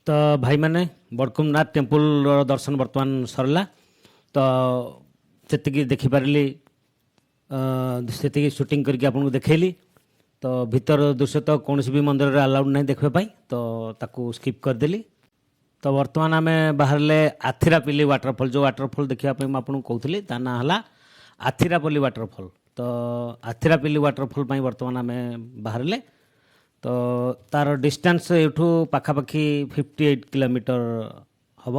तो भाई मैंने बड़कुमनाथ टेम्पल दर्शन बर्तमान सरला तो से देखिपारि से सुटिंग करके आपको देखली तो भीतर दृश्य तो कौन भी मंदिर अलाउड नहीं देखापी तो ताकू स्किप करदेली। तो बर्तमान आम बाहर आथिरापल्ली वाटरफल जो वाटरफल देखापी मुझे कहूली ता ना है आथिरापल्ली वाटरफल। तो आथिरापल्ली वाटरफल बर्तमान आम बाहर तो तार डिस्टेंस एठू पाखापाखि 58 किलोमीटर हम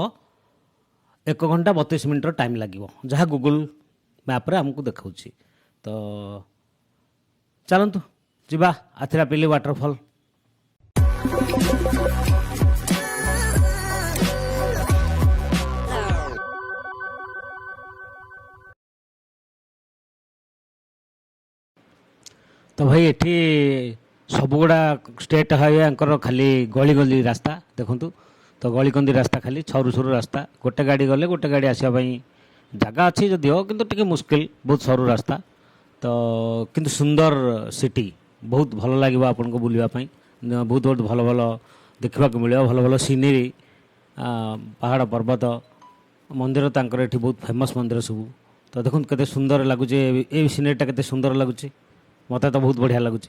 1 घंटा 32 मिनट टाइम लगे जहाँ गूगल मैप रे हमको देखा। तो चलतु जीवा आथिरापल्ली वाटरफल। तो भाई एठी सबुगुड़ा स्टेट हाईवे अंकर खाली गली गली रास्ता देखु तो गलीकंदी रास्ता खाली सरू सरू रास्ता गोटे गाड़ी गले गोटे गाड़ी आसवाई जगह अच्छी जदिव किंतु टिके मुस्किल बहुत सरू रास्ता। तो किंतु सुंदर सिटी बहुत भल लगे आपन को बुलापाई बहुत बहुत भल भल देखा मिले भल भल सीनेरी पहाड़ पर्वत मंदिर तांकर एठी बहुत फेमस मंदिर सब। तो देखो केते सुंदर लगुच ये सीनेरीटा केते सुंदर लगुच मत तो बहुत बढ़िया लगुच।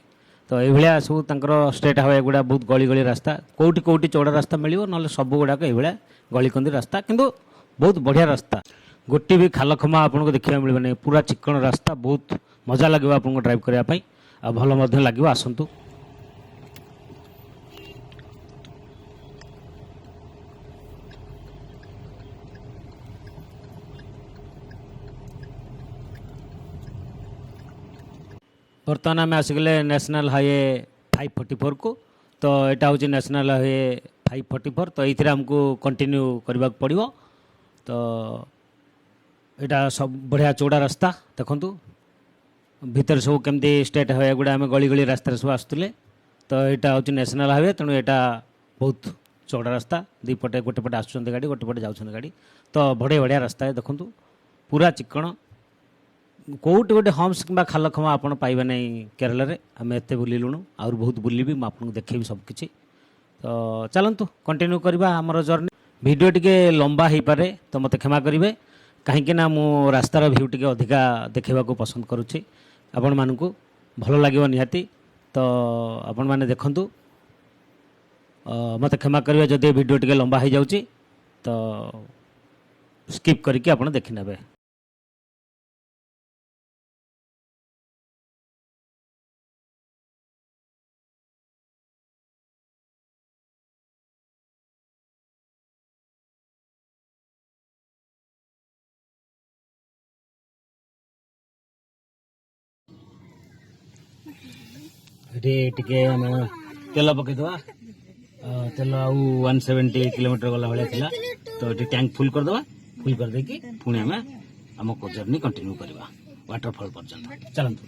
तो ये सब तंकर स्टेट हाईवे गुड़ा बहुत गली गली रास्ता कौटी कौटी चौड़ा रास्ता मिले ना सब गुड़ाक ये गलीकंदी रास्ता किंतु बहुत बढ़िया रास्ता गोटे भी खालखमा आपको देखा मिले नहीं पूरा चिकन रास्ता बहुत मजा लगे आपको ड्राइव करने आ भल लगे आसतु। बर्तमान आम आसिगले नेशनल हाईवे 544 को। तो यहाँ हूँ नेशनल हाईवे 544 तो ये आमको कंटिन्यू करने पड़ो। तो यहाँ सब बढ़िया चौड़ा रास्ता देखु भीतर सब केमती स्टेट हाईवे गुड़ा आम गली गली रास्ता सब आसुले। तो यहाँ हूँ नेशनल हाईवे तेणु यहाँ बहुत चौड़ा रास्ता दीपटे गोटे पटे आस गाड़ी गोटे पटे जाऊँ गाड़ी तो बढ़िया बढ़िया रास्ता है देखु पूरा चिकन कौट गोटे हम्स कि खालखमा आप पाइबे नहीं केरल में आम एत बुलूँ आर बहुत बुलबी मुझे देखेबी सबकि। तो चलतु कंटिन्यू करवा आमर जर्नी वीडियो टी लंबा हो पारे तो मत क्षमा करेंगे कहीं मु रास्तार भ्यू टी अधिका देखा पसंद करुच्ची आपण मानू भल लगे निहाती। तो आपण मैंने देखु मत क्षमा करेंगे जदि वीडियो टी लंबा हो जाऊँगी तो स्किप करके आप देखी नेबे। टे आम तेल पकईदे तेल आउ 170 किलोमीटर गला भाया था तो ये टैंक फुल करदे फुल करदे पुणी आम आम जर्नी कंटिन्यू करवा वाटरफॉल पर्यंत चलतु।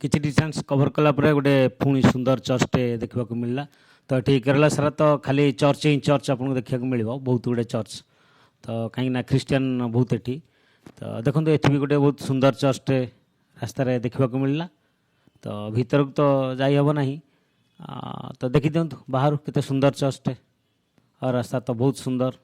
किसी डिस्टेंस कवर कलापर गोटे पुणी सुंदर चर्चटे देखा मिलला। तो ये केरला सारा तो खाली चर्च ही चर्च आपको देखा मिल बहुत गुड़े चर्च तो कहीं ख्रीस्टियन बहुत ये। तो देखो ये भी गोटे बहुत सुंदर चर्चटे रास्तार देखा मिलला। तो भीतर तो जाइहब ना तो देखी दिंतु बाहर केते सुंदर चर्चटे और रास्ता तो बहुत सुंदर।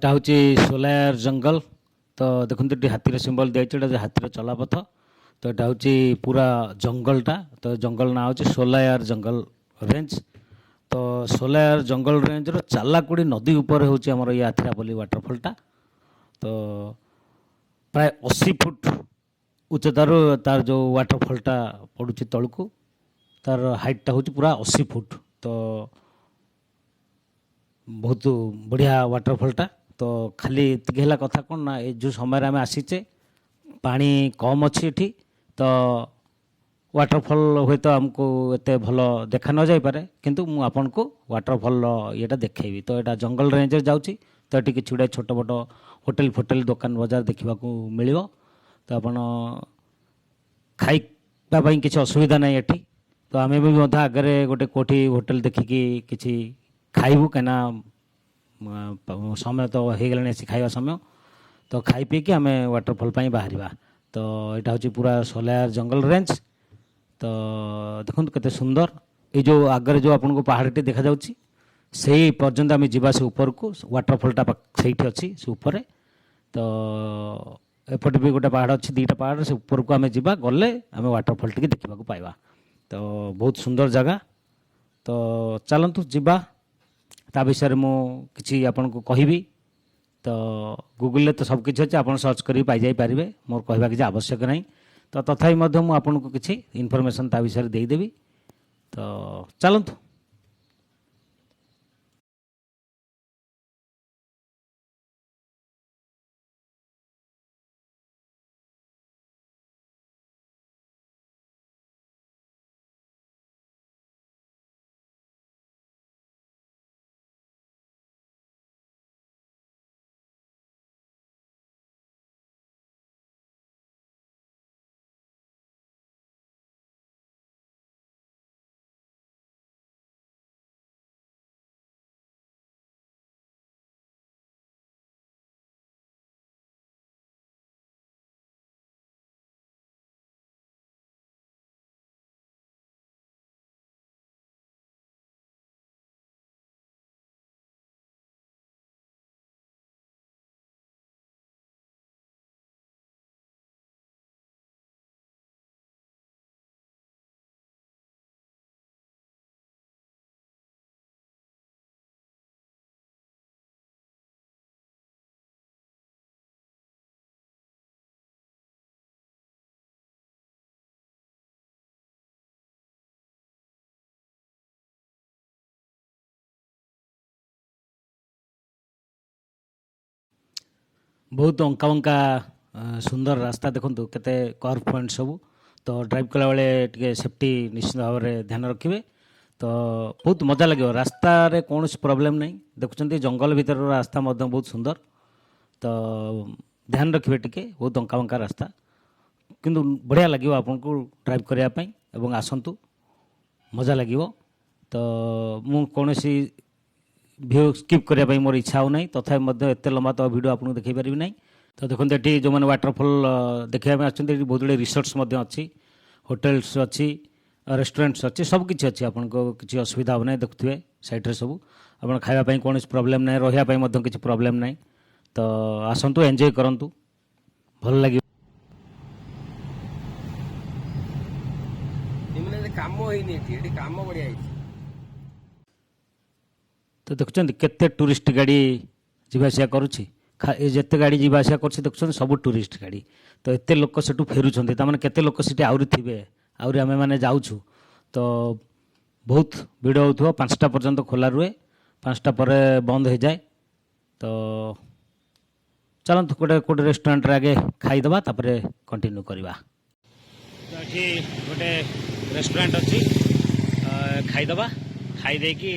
ଏଇଟା ହେଉଛି ସୋଲାର ଜଙ୍ଗଲ। ତ ଦେଖନ୍ତୁ ଏଠି ହାତୀର ସିମ୍ବଲ ଦିଆଯାଇଛି, ଏଇଟା ହାତୀର ଚଲାପଥ। ତ ଏଇଟା ହେଉଛି ପୁରା ଜଙ୍ଗଲଟା। ତ ଜଙ୍ଗଲ ନାଁ ହେଉଛି ସୋଲାର ଜଙ୍ଗଲ ରେଞ୍ଜ। ତ ସୋଲାର ଜଙ୍ଗଲ ରେଞ୍ଜର ଚାଲାକୁଡ଼ି ନଦୀ ଉପରେ ହେଉଛି ଆମର ଏଇ ଆଥିରାପଲ୍ଲୀ ୱାଟରଫଲଟା। ତ ପ୍ରାୟ 80 ଫୁଟ ଉଚ୍ଚତାରୁ ତାର ଯେଉଁ ୱାଟରଫଲଟା ପଡ଼ୁଛି ତଳକୁ, ତାର ହାଇଟ୍ଟା ହେଉଛି ପୁରା 80 ଫୁଟ। ତ ବହୁତ ବଢ଼ିଆ ୱାଟରଫଲଟା। ତ ଖାଲି ଏତିକି ହେଲା କଥା କ'ଣ ନା, ଏ ଯେଉଁ ସମୟରେ ଆମେ ଆସିଛେ ପାଣି କମ୍ ଅଛି ଏଠି। ତ ୱାଟରଫଲ୍ ହୁଏତ ଆମକୁ ଏତେ ଭଲ ଦେଖା ନ ଯାଇପାରେ, କିନ୍ତୁ ମୁଁ ଆପଣଙ୍କୁ ୱାଟରଫଲ୍ର ଇଏଟା ଦେଖେଇବି। ତ ଏଇଟା ଜଙ୍ଗଲ ରେଞ୍ଜରେ ଯାଉଛି। ତ ଏଠି କିଛି ଗୁଡ଼ାଏ ଛୋଟ ବଡ଼ ହୋଟେଲ ଫୋଟେଲ ଦୋକାନ ବଜାର ଦେଖିବାକୁ ମିଳିବ। ତ ଆପଣ ଖାଇବା ପାଇଁ କିଛି ଅସୁବିଧା ନାହିଁ ଏଠି। ତ ଆମେ ବି ମଧ୍ୟ ଆଗରେ ଗୋଟେ କେଉଁଠି ହୋଟେଲ ଦେଖିକି କିଛି ଖାଇବୁ, କାହିଁକିନା ସମୟ ତ ହେଇଗଲାଣି ଆସି ଖାଇବା ସମୟ। ତ ଖାଇ ପିଇକି ଆମେ ୱାଟରଫଲ୍ ପାଇଁ ବାହାରିବା। ତ ଏଇଟା ହେଉଛି ପୁରା ସୋଲାର ଜଙ୍ଗଲ ରେଞ୍ଜ। ତ ଦେଖନ୍ତୁ କେତେ ସୁନ୍ଦର। ଏଇ ଯେଉଁ ଆଗରେ ଯେଉଁ ଆପଣଙ୍କୁ ପାହାଡ଼ଟି ଦେଖାଯାଉଛି, ସେଇ ପର୍ଯ୍ୟନ୍ତ ଆମେ ଯିବା ସେ ଉପରକୁ। ୱାଟରଫଲଟା ସେଇଠି ଅଛି ସେ ଉପରେ। ତ ଏପଟେ ବି ଗୋଟେ ପାହାଡ଼ ଅଛି, ଦୁଇଟା ପାହାଡ଼। ସେ ଉପରକୁ ଆମେ ଯିବା, ଗଲେ ଆମେ ୱାଟରଫଲ୍ ଟିକେ ଦେଖିବାକୁ ପାଇବା। ତ ବହୁତ ସୁନ୍ଦର ଜାଗା। ତ ଚାଲନ୍ତୁ ଯିବା। ତା ବିଷୟରେ ମୁଁ କିଛି ଆପଣଙ୍କୁ କହିବି। ତ ଗୁଗୁଲରେ ତ ସବୁକିଛି ଅଛି, ଆପଣ ସର୍ଚ୍ଚ କରିକି ପାଇଯାଇପାରିବେ, ମୋର କହିବା କିଛି ଆବଶ୍ୟକ ନାହିଁ। ତ ତଥାପି ମଧ୍ୟ ମୁଁ ଆପଣଙ୍କୁ କିଛି ଇନଫର୍ମେସନ୍ ତା ବିଷୟରେ ଦେଇଦେବି। ତ ଚାଲନ୍ତୁ। ବହୁତ ଅଙ୍କା ବଙ୍କା ସୁନ୍ଦର ରାସ୍ତା। ଦେଖନ୍ତୁ କେତେ କର୍ଭ ପଏଣ୍ଟ ସବୁ। ତ ଡ୍ରାଇଭ୍ କଲାବେଳେ ଟିକେ ସେଫ୍ଟି ନିଶ୍ଚିତ ଭାବରେ ଧ୍ୟାନ ରଖିବେ। ତ ବହୁତ ମଜା ଲାଗିବ, ରାସ୍ତାରେ କୌଣସି ପ୍ରୋବ୍ଲେମ୍ ନାହିଁ। ଦେଖୁଛନ୍ତି ଜଙ୍ଗଲ ଭିତରର ରାସ୍ତା ମଧ୍ୟ ବହୁତ ସୁନ୍ଦର। ତ ଧ୍ୟାନ ରଖିବେ ଟିକେ, ବହୁତ ଅଙ୍କା ବଙ୍କା ରାସ୍ତା, କିନ୍ତୁ ବଢ଼ିଆ ଲାଗିବ ଆପଣଙ୍କୁ ଡ୍ରାଇଭ୍ କରିବା ପାଇଁ। ଏବଂ ଆସନ୍ତୁ, ମଜା ଲାଗିବ। ତ ମୁଁ କୌଣସି ଭିଡ଼ିଓ ସ୍କିପ୍ କରିବା ପାଇଁ ମୋର ଇଚ୍ଛା ହେଉନାହିଁ, ତଥାପି ମଧ୍ୟ ଏତେ ଲମ୍ବା ତ ଭିଡ଼ିଓ ଆପଣଙ୍କୁ ଦେଖାଇ ପାରିବି ନାହିଁ। ତ ଦେଖନ୍ତୁ ଏଠି ଯେଉଁମାନେ ୱାଟରଫଲ୍ ଦେଖିବା ପାଇଁ ଆସୁଛନ୍ତି, ଏଠି ବହୁତ ଗୁଡ଼ିଏ ରିସୋର୍ଟସ୍ ମଧ୍ୟ ଅଛି, ହୋଟେଲ୍ସ ଅଛି, ରେଷ୍ଟୁରାଣ୍ଟସ୍ ଅଛି, ସବୁକିଛି ଅଛି। ଆପଣଙ୍କୁ କିଛି ଅସୁବିଧା ହେବ ନାହିଁ। ଦେଖୁଥିବେ ସାଇଟ୍ରେ ସବୁ। ଆପଣ ଖାଇବା ପାଇଁ କୌଣସି ପ୍ରୋବ୍ଲେମ୍ ନାହିଁ, ରହିବା ପାଇଁ ମଧ୍ୟ କିଛି ପ୍ରୋବ୍ଲେମ୍ ନାହିଁ। ତ ଆସନ୍ତୁ, ଏନ୍ଜୟ କରନ୍ତୁ, ଭଲ ଲାଗିବ। କାମ ହେଇନି ଏଠି କାମ ବଢିଆ ହେଇଛି। ତ ଦେଖୁଛନ୍ତି କେତେ ଟୁରିଷ୍ଟ ଗାଡ଼ି ଯିବା ଆସିବା କରୁଛି। ଯେତେ ଗାଡ଼ି ଯିବା ଆସିବା କରୁଛି ଦେଖୁଛନ୍ତି, ସବୁ ଟୁରିଷ୍ଟ ଗାଡ଼ି। ତ ଏତେ ଲୋକ ସେଠୁ ଫେରୁଛନ୍ତି, ତା'ମାନେ କେତେ ଲୋକ ସେଠି ଆହୁରି ଥିବେ। ଆହୁରି ଆମେମାନେ ଯାଉଛୁ। ତ ବହୁତ ଭିଡ଼ ହେଉଥିବ। 5ଟା ପର୍ଯ୍ୟନ୍ତ ଖୋଲା ରୁହେ, 5ଟା ପରେ ବନ୍ଦ ହେଇଯାଏ। ତ ଚାଲନ୍ତୁ ଗୋଟେ ରେଷ୍ଟୁରାଣ୍ଟରେ ଆଗେ ଖାଇଦେବା, ତାପରେ କଣ୍ଟିନ୍ୟୁ କରିବା। ତ ଏଠି ଗୋଟେ ରେଷ୍ଟୁରାଣ୍ଟ ଅଛି, ଖାଇଦେବା। ଖାଇ ଦେଇକି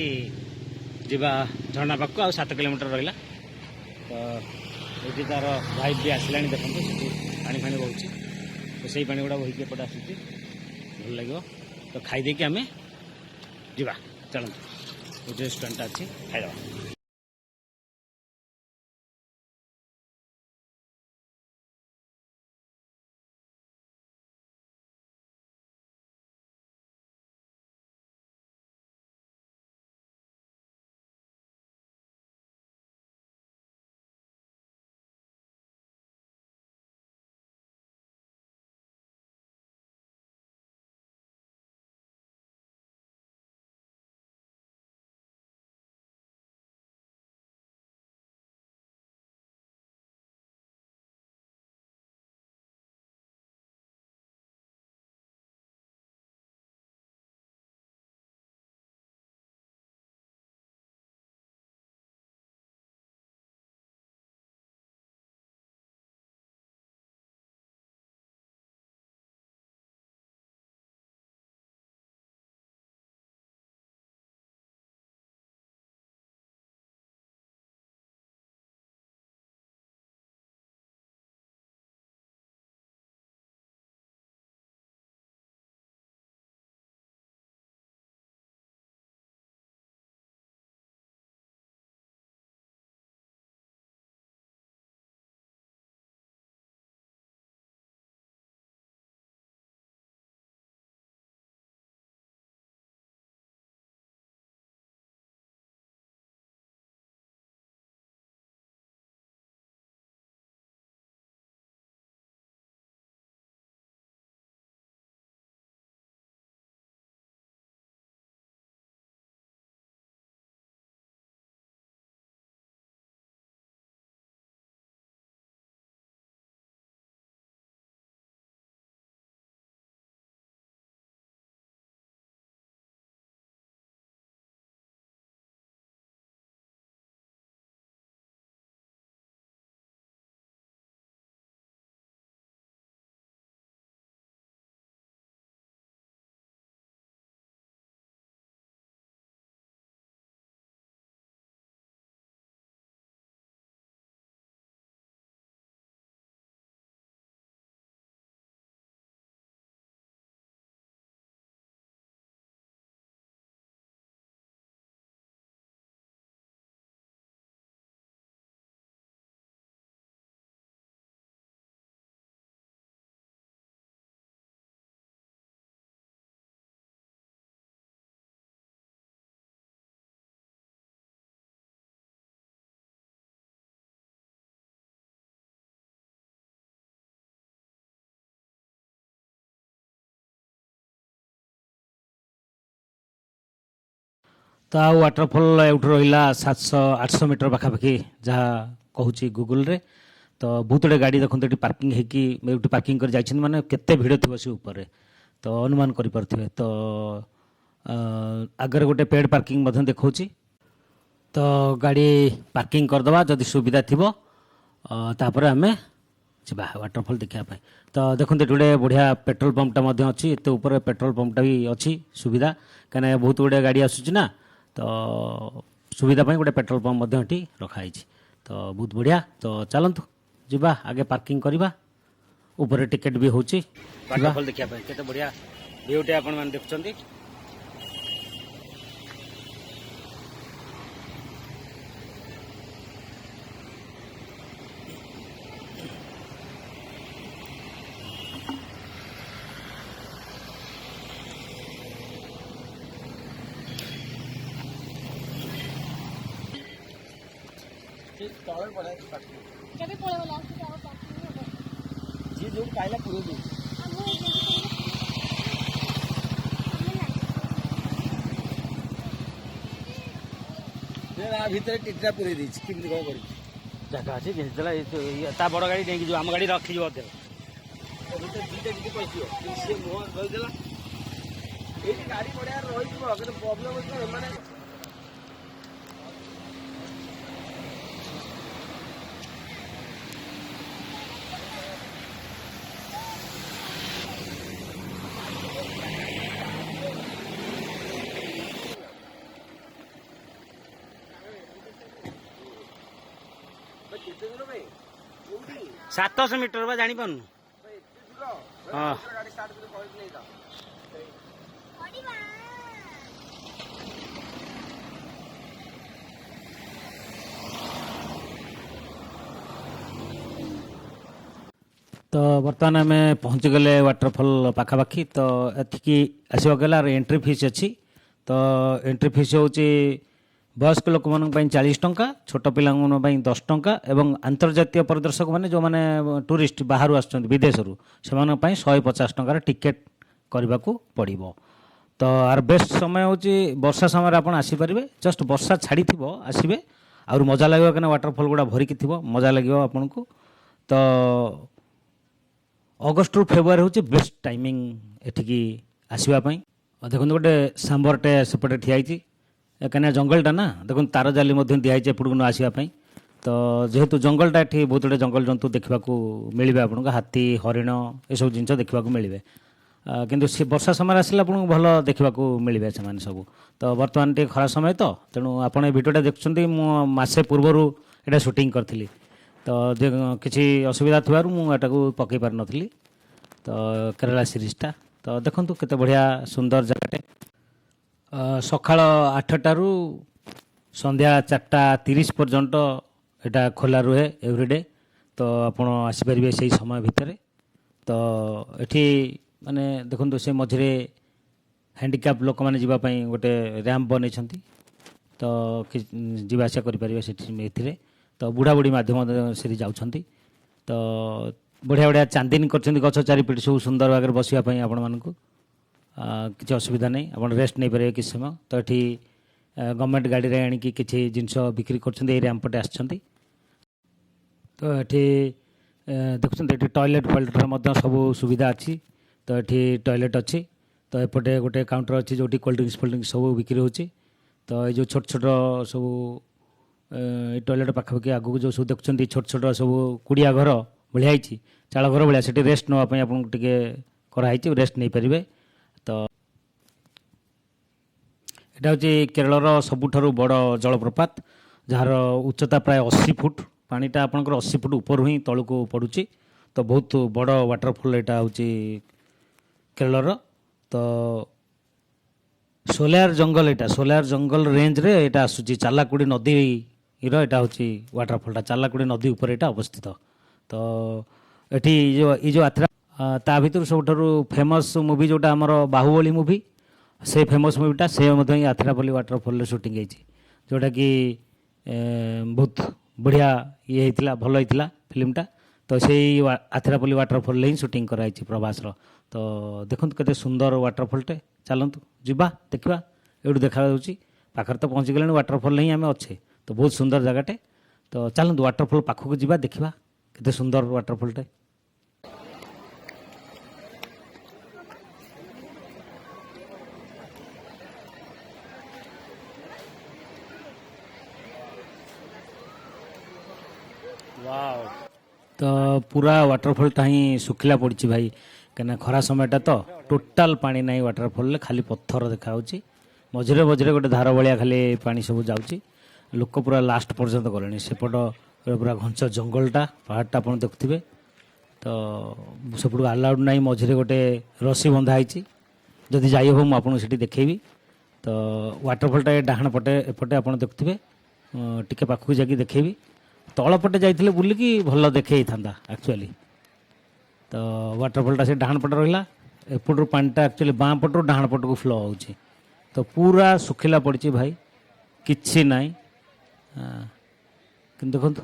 ଯିବା ଝରଣା ପାଖକୁ। ଆଉ 7 କିଲୋମିଟର ରହିଲା। ତ ଏଠି ତା'ର ଭାଇପ୍ ବି ଆସିଲାଣି, ଦେଖନ୍ତୁ ସେଠି ପାଣି ଫାଣି ବହୁଛି। ତ ସେଇ ପାଣି ଗୁଡ଼ା ବୋହିକି ଏପଟେ ଆସୁଛି, ଭଲ ଲାଗିବ। ତ ଖାଇ ଦେଇକି ଆମେ ଯିବା, ଚାଲନ୍ତୁ। ଏଠି ରେଷ୍ଟୁରାଣ୍ଟଟା ଅଛି, ଖାଇଦେବା। ତ ଆଉ ୱାଟରଫଲ୍ ଏଇଠୁ ରହିଲା 700-800 ମିଟର ପାଖାପାଖି ଯାହା କହୁଛି ଗୁଗୁଲରେ। ତ ବହୁତ ଗୁଡ଼ିଏ ଗାଡ଼ି ଦେଖନ୍ତୁ ଏଠି ପାର୍କିଂ ହେଇକି ଏଇଠି ପାର୍କିଂ କରି ଯାଇଛନ୍ତି, ମାନେ କେତେ ଭିଡ଼ ଥିବ ସେ ଉପରେ ତ ଅନୁମାନ କରିପାରୁଥିବେ। ତ ଆଗରେ ଗୋଟେ ପେଡ୍ ପାର୍କିଂ ମଧ୍ୟ ଦେଖାଉଛି। ତ ଗାଡ଼ି ପାର୍କିଂ କରିଦେବା, ଯଦି ସୁବିଧା ଥିବ ତାପରେ ଆମେ ଯିବା ୱାଟରଫଲ୍ ଦେଖିବା ପାଇଁ। ତ ଦେଖନ୍ତୁ ଏଠି ଗୋଟେ ବଢ଼ିଆ ପେଟ୍ରୋଲ ପମ୍ପଟା ମଧ୍ୟ ଅଛି, ଏତେ ଉପରେ ପେଟ୍ରୋଲ ପମ୍ପଟା ବି ଅଛି ସୁବିଧା, କାହିଁକିନା ବହୁତ ଗୁଡ଼ିଏ ଗାଡ଼ି ଆସୁଛି ନା, ତ ସୁବିଧା ପାଇଁ ଗୋଟେ ପେଟ୍ରୋଲ ପମ୍ପ ମଧ୍ୟ ଏଠି ରଖାହେଇଛି। ତ ବହୁତ ବଢ଼ିଆ। ତ ଚାଲନ୍ତୁ ଯିବା ଆଗେ ପାର୍କିଂ କରିବା, ଉପରେ ଟିକେଟ୍ ବି ହେଉଛି ୱାଟରଫଲ୍ ଦେଖିବା ପାଇଁ। କେତେ ବଢ଼ିଆ ଭିୟୁଟେ ଆପଣମାନେ ଦେଖୁଛନ୍ତି। ତଳେ ପଡେ ପାଖରେ କେବେ ପଳେଇବ ଲାଷ୍ଟ ଆଉ ପାର୍କିଂ ହବ ଯିଏ ଯୋଉ ପାଇଲା ପୁରେଇ ଦଉଛି। ଆମ ଆମେ ଆ ଭିତରେ ଟିଟିଟା ପୁରେଇ ଦେଇଛି, କେମିତି କଣ କରିଛି? ଜାଗା ଅଛି ଦେଲା, ତା ବଡ଼ ଗାଡ଼ି ନେଇକି ଯିବ, ଆମ ଗାଡ଼ି ରଖିଯିବ ଅଧରେ। ଭିତରେ ଦିଟା କିଛି ପଶିବ, କିନ୍ତୁ ସିଏ ମୁହଁ ରହିଦେଲା। ଏଇଠି ଗାଡ଼ି ପଡ଼ିଆରେ ରହିଯିବ, କିନ୍ତୁ ପ୍ରୋବ୍ଲେମ୍ ଅଛି ଏମାନେ କେତେ ଦୂର ଭାଇ? କୋଉଠି? 700 ମିଟର ବା ଜାଣିପାରୁନୁ। ଏତେ ଦୂର? ହଁ। ଗାଡ଼ି ଷ୍ଟାର୍ଟ କରି କହିକି ନେଇଥାଅ। ପଡ଼ିବା ତ ବର୍ତ୍ତମାନ ଆମେ ପହଞ୍ଚିଗଲେ ୱାଟରଫଲ୍ ପାଖାପାଖି। ତ ଏଠିକି ଆସିବାକୁ ଗଲେ ଆର ଏଣ୍ଟ୍ରି ଫିସ୍ ଅଛି। ତ ଏଣ୍ଟ୍ରି ଫିସ୍ ହେଉଛି ବୟସ୍କ ଲୋକମାନଙ୍କ ପାଇଁ 40 ଟଙ୍କା, ଛୋଟ ପିଲାମାନଙ୍କ ପାଇଁ 10 ଟଙ୍କା ଏବଂ ଆନ୍ତର୍ଜାତୀୟ ପରିଦର୍ଶକମାନେ ଯେଉଁମାନେ ଟୁରିଷ୍ଟ ବାହାରୁ ଆସୁଛନ୍ତି ବିଦେଶରୁ, ସେମାନଙ୍କ ପାଇଁ 150 ଟଙ୍କାର ଟିକେଟ୍ କରିବାକୁ ପଡ଼ିବ। ତ ଆର ବେଷ୍ଟ ସମୟ ହେଉଛି ବର୍ଷା ସମୟରେ ଆପଣ ଆସିପାରିବେ, ଜଷ୍ଟ ବର୍ଷା ଛାଡ଼ିଥିବ ଆସିବେ, ଆହୁରି ମଜା ଲାଗିବ, କାହିଁକିନା ୱାଟରଫଲ୍ ଗୁଡ଼ା ଭରିକି ଥିବ, ମଜା ଲାଗିବ ଆପଣଙ୍କୁ। ତ ଅଗଷ୍ଟରୁ ଫେବୃଆରୀ ହେଉଛି ବେଷ୍ଟ ଟାଇମିଂ ଏଠିକି ଆସିବା ପାଇଁ। ଦେଖନ୍ତୁ ଗୋଟେ ସାମ୍ବରଟେ ସେପଟେ ଠିଆ ହେଇଛି, କାହିଁକିନା ଜଙ୍ଗଲଟା ନା, ଦେଖନ୍ତୁ ତାର ଜାଲି ମଧ୍ୟ ଦିଆହେଇଛି ଏପଟକୁ ନ ଆସିବା ପାଇଁ। ତ ଯେହେତୁ ଜଙ୍ଗଲଟା, ଏଠି ବହୁତ ଗୁଡ଼ିଏ ଜଙ୍ଗଲ ଜନ୍ତୁ ଦେଖିବାକୁ ମିଳିବେ ଆପଣଙ୍କୁ, ହାତୀ, ହରିଣ ଏସବୁ ଜିନିଷ ଦେଖିବାକୁ ମିଳିବେ। କିନ୍ତୁ ସେ ବର୍ଷା ସମୟରେ ଆସିଲେ ଆପଣଙ୍କୁ ଭଲ ଦେଖିବାକୁ ମିଳିବେ ସେମାନେ ସବୁ। ତ ବର୍ତ୍ତମାନ ଟିକେ ଖରା ସମୟ, ତ ତେଣୁ ଆପଣ ଏ ଭିଡ଼ିଓଟା ଦେଖୁଛନ୍ତି, ମୁଁ ମାସେ ପୂର୍ବରୁ ଏଇଟା ସୁଟିଂ କରିଥିଲି। ତ କିଛି ଅସୁବିଧା ଥିବାରୁ ମୁଁ ଏଟାକୁ ପକାଇ ପାରିନଥିଲି। ତ କେରଳା ସିରିଜ୍ଟା ତ ଦେଖନ୍ତୁ କେତେ ବଢ଼ିଆ ସୁନ୍ଦର ଜାଗାଟେ। ସକାଳ 8ଟାରୁ ସନ୍ଧ୍ୟା 4:30 ପର୍ଯ୍ୟନ୍ତ ଏଇଟା ଖୋଲା ରୁହେ ଏଭ୍ରିଡେ। ତ ଆପଣ ଆସିପାରିବେ ସେଇ ସମୟ ଭିତରେ। ତ ଏଠି ମାନେ ଦେଖନ୍ତୁ ସେ ମଝିରେ ହ୍ୟାଣ୍ଡିକ୍ୟାପ୍ ଲୋକମାନେ ଯିବା ପାଇଁ ଗୋଟେ ର୍ୟାମ୍ପ ବନେଇଛନ୍ତି, ତ ଯିବା ଆସିବା କରିପାରିବେ ସେଠି ଏଥିରେ। ତ ବୁଢ଼ାବୁଢ଼ୀ ମାଧ୍ୟମ ସେଠି ଯାଉଛନ୍ତି। ତ ବଢ଼ିଆ ବଢ଼ିଆ ଚାନ୍ଦିନୀ କରିଛନ୍ତି ଗଛ ଚାରିପିଟି ସବୁ ସୁନ୍ଦର ଭାବରେ ବସିବା ପାଇଁ ଆପଣମାନଙ୍କୁ। କିଛି ଅସୁବିଧା ନାହିଁ, ଆପଣ ରେଷ୍ଟ ନେଇପାରିବେ କିଛି ସମୟ। ତ ଏଠି ଗଭର୍ଣ୍ଣମେଣ୍ଟ ଗାଡ଼ିରେ ଆଣିକି କିଛି ଜିନିଷ ବିକ୍ରି କରୁଛନ୍ତି, ଏଇ ର୍ୟାମ୍ପ ପଟେ ଆସିଛନ୍ତି। ତ ଏଠି ଦେଖୁଛନ୍ତି ଏଠି ଟଏଲେଟ୍ ଫଏଲେଟ୍ର ମଧ୍ୟ ସବୁ ସୁବିଧା ଅଛି। ତ ଏଠି ଟଏଲେଟ୍ ଅଛି। ତ ଏପଟେ ଗୋଟେ କାଉଣ୍ଟର ଅଛି ଯେଉଁଠି କୋଲ୍ଡ ଡ୍ରିଙ୍କସ୍ ସବୁ ବିକ୍ରି ହେଉଛି। ତ ଏଇ ଯେଉଁ ଛୋଟ ଛୋଟ ସବୁ ଏଇ ଟଏଲେଟ୍ ପାଖାପାଖି ଆଗକୁ ଯେଉଁ ସବୁ ଦେଖୁଛନ୍ତି ଛୋଟ ଛୋଟ ସବୁ କୁଡ଼ିଆ ଘର ଭଳିଆ ହେଇଛି, ଚାଳ ଘର ଭଳିଆ, ସେଠି ରେଷ୍ଟ ନେବା ପାଇଁ ଆପଣଙ୍କୁ ଟିକେ କରାହେଇଛି, ରେଷ୍ଟ ନେଇପାରିବେ। ତ ଏଇଟା ହେଉଛି କେରଳର ସବୁଠାରୁ ବଡ଼ ଜଳପ୍ରପାତ, ଯାହାର ଉଚ୍ଚତା ପ୍ରାୟ 80 ଫୁଟ। ପାଣିଟା ଆପଣଙ୍କର 80 ଫୁଟ ଉପରୁ ହିଁ ତଳକୁ ପଡ଼ୁଛି। ତ ବହୁତ ବଡ଼ ୱାଟରଫଲ୍ ଏଇଟା ହେଉଛି କେରଳର। ତ ସୋଲାର ଜଙ୍ଗଲ, ଏଇଟା ସୋଲାର ଜଙ୍ଗଲ ରେଞ୍ଜରେ ଏଇଟା ଆସୁଛି। ଚାଲାକୁଡ଼ି ନଦୀର ଏଇଟା ହେଉଛି ୱାଟରଫଲ୍ଟା, ଚାଲାକୁଡ଼ି ନଦୀ ଉପରେ ଏଇଟା ଅବସ୍ଥିତ। ତ ଏଠି ଏଇ ଯେଉଁ ଆଥ୍ରା, ତା ଭିତରୁ ସବୁଠାରୁ ଫେମସ୍ ମୁଭି ଯେଉଁଟା ଆମର ବାହୁବଳୀ ମୁଭି, ସେ ଫେମସ୍ ମୁଭିଟା ସେ ମଧ୍ୟ ଏଇ ଆଥ୍ରାପଲ୍ଲୀ ୱାଟରଫଲ୍ରେ ସୁଟିଂ ହେଇଛି, ଯେଉଁଟାକି ବହୁତ ବଢ଼ିଆ ଇଏ ହେଇଥିଲା, ଭଲ ହେଇଥିଲା ଫିଲ୍ମଟା। ତ ସେଇ ଆଥ୍ରାପଲ୍ଲୀ ୱାଟରଫଲ୍ରେ ହିଁ ସୁଟିଂ କରାହେଇଛି ପ୍ରଭାସର। ତ ଦେଖନ୍ତୁ କେତେ ସୁନ୍ଦର ୱାଟରଫଲ୍ଟେ, ଚାଲନ୍ତୁ ଯିବା ଦେଖିବା। ଏଇଠୁ ଦେଖାଯାଉଛି ପାଖରେ ତ ପହଞ୍ଚିଗଲାଣି ୱାଟରଫଲ୍ ହିଁ ଆମେ ଅଛେ ତ ବହୁତ ସୁନ୍ଦର ଜାଗାଟେ ତ ଚାଲନ୍ତୁ ୱାଟରଫଲ୍ ପାଖକୁ ଯିବା ଦେଖିବା କେତେ ସୁନ୍ଦର ୱାଟରଫଲ୍ଟେ। ତ ପୁରା ୱାଟରଫଲ୍ଟା ହିଁ ଶୁଖିଲା ପଡ଼ିଛି ଭାଇ କାହିଁକିନା ଖରା ସମୟଟା ତ ଟୋଟାଲ୍ ପାଣି ନାହିଁ ୱାଟରଫଲ୍ରେ ଖାଲି ପଥର ଦେଖାହେଉଛି ମଝିରେ ମଝିରେ ଗୋଟେ ଧାର ଭଳିଆ ଖାଲି ପାଣି ସବୁ ଯାଉଛି ଲୋକ ପୁରା ଲାଷ୍ଟ ପର୍ଯ୍ୟନ୍ତ ଗଲେଣି ସେପଟ ପୁରା ଘଞ୍ଚ ଜଙ୍ଗଲଟା ପାହାଡ଼ଟା ଆପଣ ଦେଖୁଥିବେ ତ ସେପଟକୁ ଆଲାଉଡ଼ ନାହିଁ ମଝିରେ ଗୋଟେ ରସି ବନ୍ଧା ହେଇଛି ଯଦି ଯାଇ ହେବ ମୁଁ ଆପଣଙ୍କୁ ସେଠି ଦେଖେଇବି ତ ୱାଟରଫଲ୍ଟା ଏ ଡାହାଣ ପଟେ ଏପଟେ ଆପଣ ଦେଖୁଥିବେ ଟିକେ ପାଖକୁ ଯାଇକି ଦେଖେଇବି ତଳ ପଟେ ଯାଇଥିଲେ ବୁଲିକି ଭଲ ଦେଖେଇଥାନ୍ତା ଆକ୍ଚୁଆଲି ତ ୱାଟରଫଲ୍ଟା ସେ ଡାହାଣ ପଟେ ରହିଲା ଏପଟରୁ ପାଣିଟା ଆକ୍ଚୁଆଲି ବାଁ ପଟରୁ ଡାହାଣ ପଟକୁ ଫ୍ଲୋ ହେଉଛି ତ ପୁରା ଶୁଖିଲା ପଡ଼ିଛି ଭାଇ କିଛି ନାହିଁ କିନ୍ତୁ ଦେଖନ୍ତୁ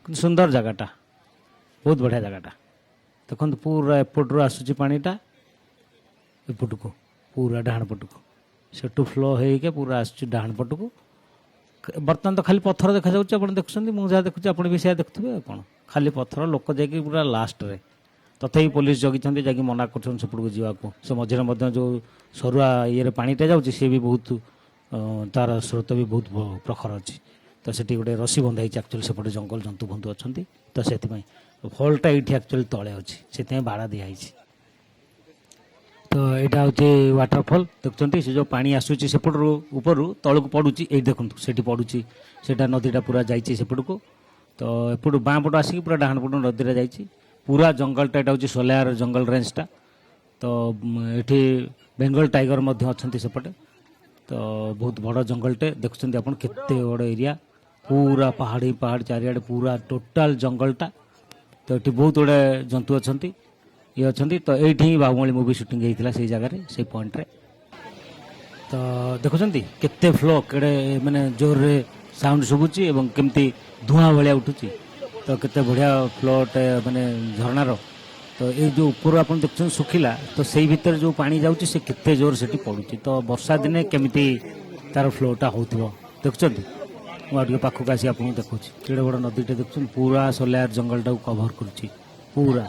କିନ୍ତୁ ସୁନ୍ଦର ଜାଗାଟା ବହୁତ ବଢ଼ିଆ ଜାଗାଟା ଦେଖନ୍ତୁ ପୁରା ଏପଟରୁ ଆସୁଛି ପାଣିଟା ଏପଟକୁ ପୁରା ଡାହାଣ ପଟକୁ ସେଠୁ ଫ୍ଲୋ ହେଇକି ପୁରା ଆସୁଛି ଡାହାଣ ପଟକୁ ବର୍ତ୍ତମାନ ତ ଖାଲି ପଥର ଦେଖାଯାଉଛି ଆପଣ ଦେଖୁଛନ୍ତି ମୁଁ ଯାହା ଦେଖୁଛି ଆପଣ ବି ସେୟା ଦେଖୁଥିବେ ଆଉ କ'ଣ ଖାଲି ପଥର ଲୋକ ଯାଇକି ପୁରା ଲାଷ୍ଟରେ ତଥାପି ପୋଲିସ ଜଗିଛନ୍ତି ଯାଇକି ମନା କରୁଛନ୍ତି ସେପଟକୁ ଯିବାକୁ ସେ ମଝିରେ ମଧ୍ୟ ଯେଉଁ ସରୁଆ ଇଏରେ ପାଣିଟା ଯାଉଛି ସିଏ ବି ବହୁତ ତାର ସ୍ରୋତ ବି ବହୁତ ପ୍ରଖର ଅଛି ତ ସେଠି ଗୋଟେ ରସି ବନ୍ଧା ହେଇଛି ଆକ୍ଚୁଆଲି ସେପଟେ ଜଙ୍ଗଲ ଜନ୍ତୁ ବନ୍ଧୁ ଅଛନ୍ତି ତ ସେଥିପାଇଁ ଫଲ୍ଟା ଏଇଠି ଆକ୍ଚୁଆଲି ତଳେ ଅଛି ସେଥିପାଇଁ ବାଡ଼ା ଦିଆହେଇଛି ତ ଏଇଟା ହେଉଛି ୱାଟରଫଲ୍ ଦେଖୁଛନ୍ତି ସେ ଯେଉଁ ପାଣି ଆସୁଛି ସେପଟରୁ ଉପରୁ ତଳକୁ ପଡ଼ୁଛି ଏଇ ଦେଖନ୍ତୁ ସେଠି ପଡ଼ୁଛି ସେଇଟା ନଦୀଟା ପୁରା ଯାଇଛି ସେପଟକୁ ତ ଏପଟୁ ବାଁ ପଟୁ ଆସିକି ପୁରା ଡାହାଣ ପଟୁ ନଦୀରେ ଯାଇଛି ପୁରା ଜଙ୍ଗଲଟା ଏଇଟା ହେଉଛି ସୋଲାର ଜଙ୍ଗଲ ରେଞ୍ଜଟା ତ ଏଠି ବେଙ୍ଗଲ ଟାଇଗର ମଧ୍ୟ ଅଛନ୍ତି ସେପଟେ ତ ବହୁତ ବଡ଼ ଜଙ୍ଗଲଟେ ଦେଖୁଛନ୍ତି ଆପଣ କେତେ ବଡ଼ ଏରିଆ ପୁରା ପାହାଡ଼ ଚାରିଆଡ଼େ ପୁରା ଟୋଟାଲ ଜଙ୍ଗଲଟା ତ ଏଠି ବହୁତ ଗୁଡ଼ିଏ ଜନ୍ତୁ ଅଛନ୍ତି ଇଏ ଅଛନ୍ତି ତ ଏଇଠି ହିଁ ବାହୁବଳୀ ମୁଭି ସୁଟିଂ ହେଇଥିଲା ସେଇ ଜାଗାରେ ସେଇ ପଏଣ୍ଟରେ ତ ଦେଖୁଛନ୍ତି କେତେ ଫ୍ଲୋ କେଡ଼େ ମାନେ ଜୋରରେ ସାଉଣ୍ଡ ଶୁଭୁଛି ଏବଂ କେମିତି ଧୂଆଁ ଭଳିଆ ଉଠୁଛି ତ କେତେ ବଢ଼ିଆ ଫ୍ଲୋଟେ ମାନେ ଝରଣାର ତ ଏଇ ଯେଉଁ ଉପରୁ ଆପଣ ଦେଖୁଛନ୍ତି ଶୁଖିଲା ତ ସେଇ ଭିତରେ ଯେଉଁ ପାଣି ଯାଉଛି ସେ କେତେ ଜୋର ସେଠି ପଡ଼ୁଛି ତ ବର୍ଷା ଦିନେ କେମିତି ତାର ଫ୍ଲୋଟା ହେଉଥିବ ଦେଖୁଛନ୍ତି ମୁଁ ଆଉ ଟିକେ ପାଖକୁ ଆସି ଆପଣଙ୍କୁ ଦେଖୁଛି କେଡ଼େ ବଡ଼ ନଦୀଟେ ଦେଖୁଛନ୍ତି ପୁରା ସୋଲାର ଜଙ୍ଗଲଟାକୁ କଭର କରୁଛି ପୁରା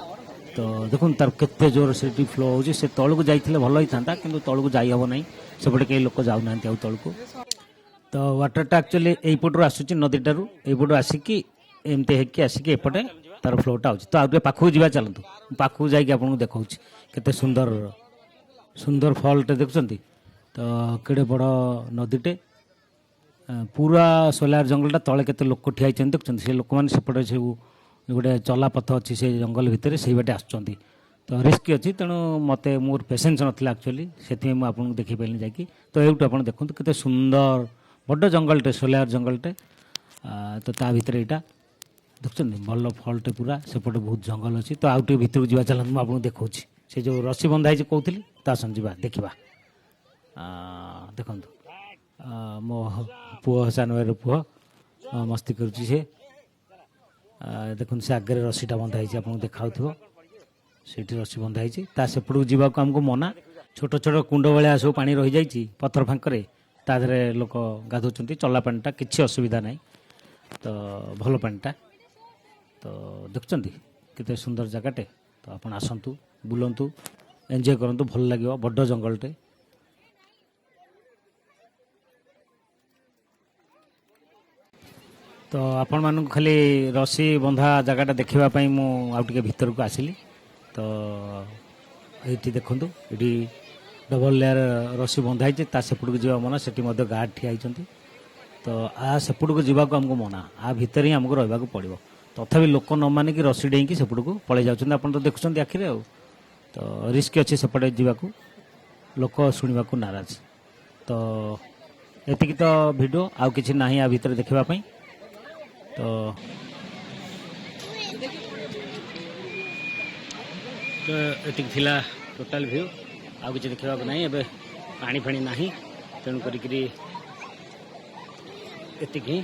ତ ଦେଖନ୍ତୁ ତାର କେତେ ଜୋର ସେଠି ଫ୍ଲୋ ହେଉଛି ସେ ତଳକୁ ଯାଇଥିଲେ ଭଲ ହେଇଥାନ୍ତା କିନ୍ତୁ ତଳକୁ ଯାଇ ହେବ ନାହିଁ ସେପଟେ କେହି ଲୋକ ଯାଉନାହାନ୍ତି ଆଉ ତଳକୁ ତ ୱାଟରଟା ଆକ୍ଚୁଆଲି ଏଇପଟରୁ ଆସୁଛି ନଦୀଟାରୁ ଏଇପଟୁ ଆସିକି ଏମିତି ହେଇକି ଆସିକି ଏପଟେ ତାର ଫ୍ଲୋଟା ହେଉଛି ତ ଆଉ ଟିକେ ପାଖକୁ ଯିବା ଚାଲନ୍ତୁ ପାଖକୁ ଯାଇକି ଆପଣଙ୍କୁ ଦେଖାଉଛି କେତେ ସୁନ୍ଦର ସୁନ୍ଦର ଫଲ୍ଟେ ଦେଖୁଛନ୍ତି ତ କେଡ଼େ ବଡ଼ ନଦୀଟେ ପୁରା ସୋଲାର ଜଙ୍ଗଲଟା ତଳେ କେତେ ଲୋକ ଠିଆ ହେଇଛନ୍ତି ଦେଖୁଛନ୍ତି ସେ ଲୋକମାନେ ସେପଟେ ସବୁ ଗୋଟେ ଚଲାପଥ ଅଛି ସେ ଜଙ୍ଗଲ ଭିତରେ ସେଇ ବାଟେ ଆସୁଛନ୍ତି ତ ରିସ୍କ ଅଛି ତେଣୁ ମୋତେ ମୋର ପେସେନ୍ସ ନଥିଲା ଆକ୍ଚୁଆଲି ସେଥିପାଇଁ ମୁଁ ଆପଣଙ୍କୁ ଦେଖେଇ ପାରିଲିନି ଯାଇକି ତ ଏଇଠୁ ଆପଣ ଦେଖନ୍ତୁ କେତେ ସୁନ୍ଦର ବଡ଼ ଜଙ୍ଗଲଟେ ସୋଲାର ଜଙ୍ଗଲଟେ ତ ତା ଭିତରେ ଏଇଟା ଦେଖୁଛନ୍ତି ଭଲ ଫଲ୍ଟେ ପୁରା ସେପଟେ ବହୁତ ଜଙ୍ଗଲ ଅଛି ତ ଆଉ ଟିକେ ଭିତରକୁ ଯିବା ଚାଲନ୍ତୁ ମୁଁ ଆପଣଙ୍କୁ ଦେଖାଉଛି ସେ ଯେଉଁ ରସି ବନ୍ଧା ହେଇଛି କହୁଥିଲି ତା ସହ ଯିବା ଦେଖିବା ଦେଖନ୍ତୁ ମୋ ପୁଅ ସାନ ଭାଇର ପୁଅ ମସ୍ତି କରୁଛି ସେ ଦେଖନ୍ତୁ ସେ ଆଗରେ ରସିଟା ବନ୍ଧା ହେଇଛି ଆପଣଙ୍କୁ ଦେଖାଉଥିବ ସେଇଠି ରସି ବନ୍ଧା ହେଇଛି ତା ସେପଟକୁ ଯିବାକୁ ଆମକୁ ମନା ଛୋଟ ଛୋଟ କୁଣ୍ଡ ଭଳିଆ ସବୁ ପାଣି ରହିଯାଇଛି ପଥର ଫାଙ୍କରେ ତା ଦେହରେ ଲୋକ ଗାଧଉଛନ୍ତି ଚଲା ପାଣିଟା କିଛି ଅସୁବିଧା ନାହିଁ ତ ଭଲ ପାଣିଟା ତ ଦେଖୁଛନ୍ତି କେତେ ସୁନ୍ଦର ଜାଗାଟେ ତ ଆପଣ ଆସନ୍ତୁ ବୁଲନ୍ତୁ ଏନ୍ଜୟ କରନ୍ତୁ ଭଲ ଲାଗିବ ବଡ଼ ଜଙ୍ଗଲଟେ ତ ଆପଣମାନଙ୍କୁ ଖାଲି ରସି ବନ୍ଧା ଜାଗାଟା ଦେଖିବା ପାଇଁ ମୁଁ ଆଉ ଟିକେ ଭିତରକୁ ଆସିଲି ତ ଏଇଠି ଦେଖନ୍ତୁ ଏଠି ଡବଲ ଲେୟାର ରସି ବନ୍ଧା ହେଇଛି ତା ସେପଟକୁ ଯିବା ମନା ସେଠି ମଧ୍ୟ ଗାର୍ଡ଼ ଠିଆ ହେଇଛନ୍ତି ତ ସେପଟକୁ ଯିବାକୁ ଆମକୁ ମନା ଭିତରେ ହିଁ ଆମକୁ ରହିବାକୁ ପଡ଼ିବ ତଥାପି ଲୋକ ନ ମାନିକି ରସି ଡେଇଁକି ସେପଟକୁ ପଳେଇ ଯାଉଛନ୍ତି ଆପଣ ତ ଦେଖୁଛନ୍ତି ଆଖିରେ ଆଉ ତ ରିସ୍କ ଅଛି ସେପଟେ ଯିବାକୁ ଲୋକ ଶୁଣିବାକୁ ନାରାଜ ତ ଏତିକି ତ ଭିଡ଼ିଓ ଆଉ କିଛି ନାହିଁ ଭିତରେ ଦେଖିବା ପାଇଁ ତ ଏତିକି ଥିଲା ଟୋଟାଲ ଭିଉ ଆଉ କିଛି ଦେଖିବାକୁ ନାହିଁ ଏବେ ପାଣି ଫାଣି ନାହିଁ ତେଣୁ କରିକିରି ଏତିକି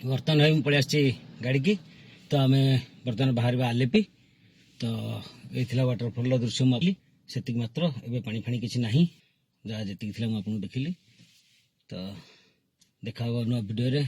ବର୍ତ୍ତମାନ ଭାଇ ମୁଁ ପଳେଇ ଆସିଛି ଗାଡ଼ିକି ତ ଆମେ ବର୍ତ୍ତମାନ ବାହାରିବା ଆଲେପି ତ ଏଇ ଥିଲା ୱାଟରଫଲ୍ର ଦୃଶ୍ୟ ମୁଁ ସେତିକି ମାତ୍ର ଏବେ ପାଣି ଫାଣି କିଛି ନାହିଁ ଯାହା ଯେତିକି ଥିଲା ମୁଁ ଆପଣଙ୍କୁ ଦେଖିଲି ତ तो देखा नुआ वीडियो रे।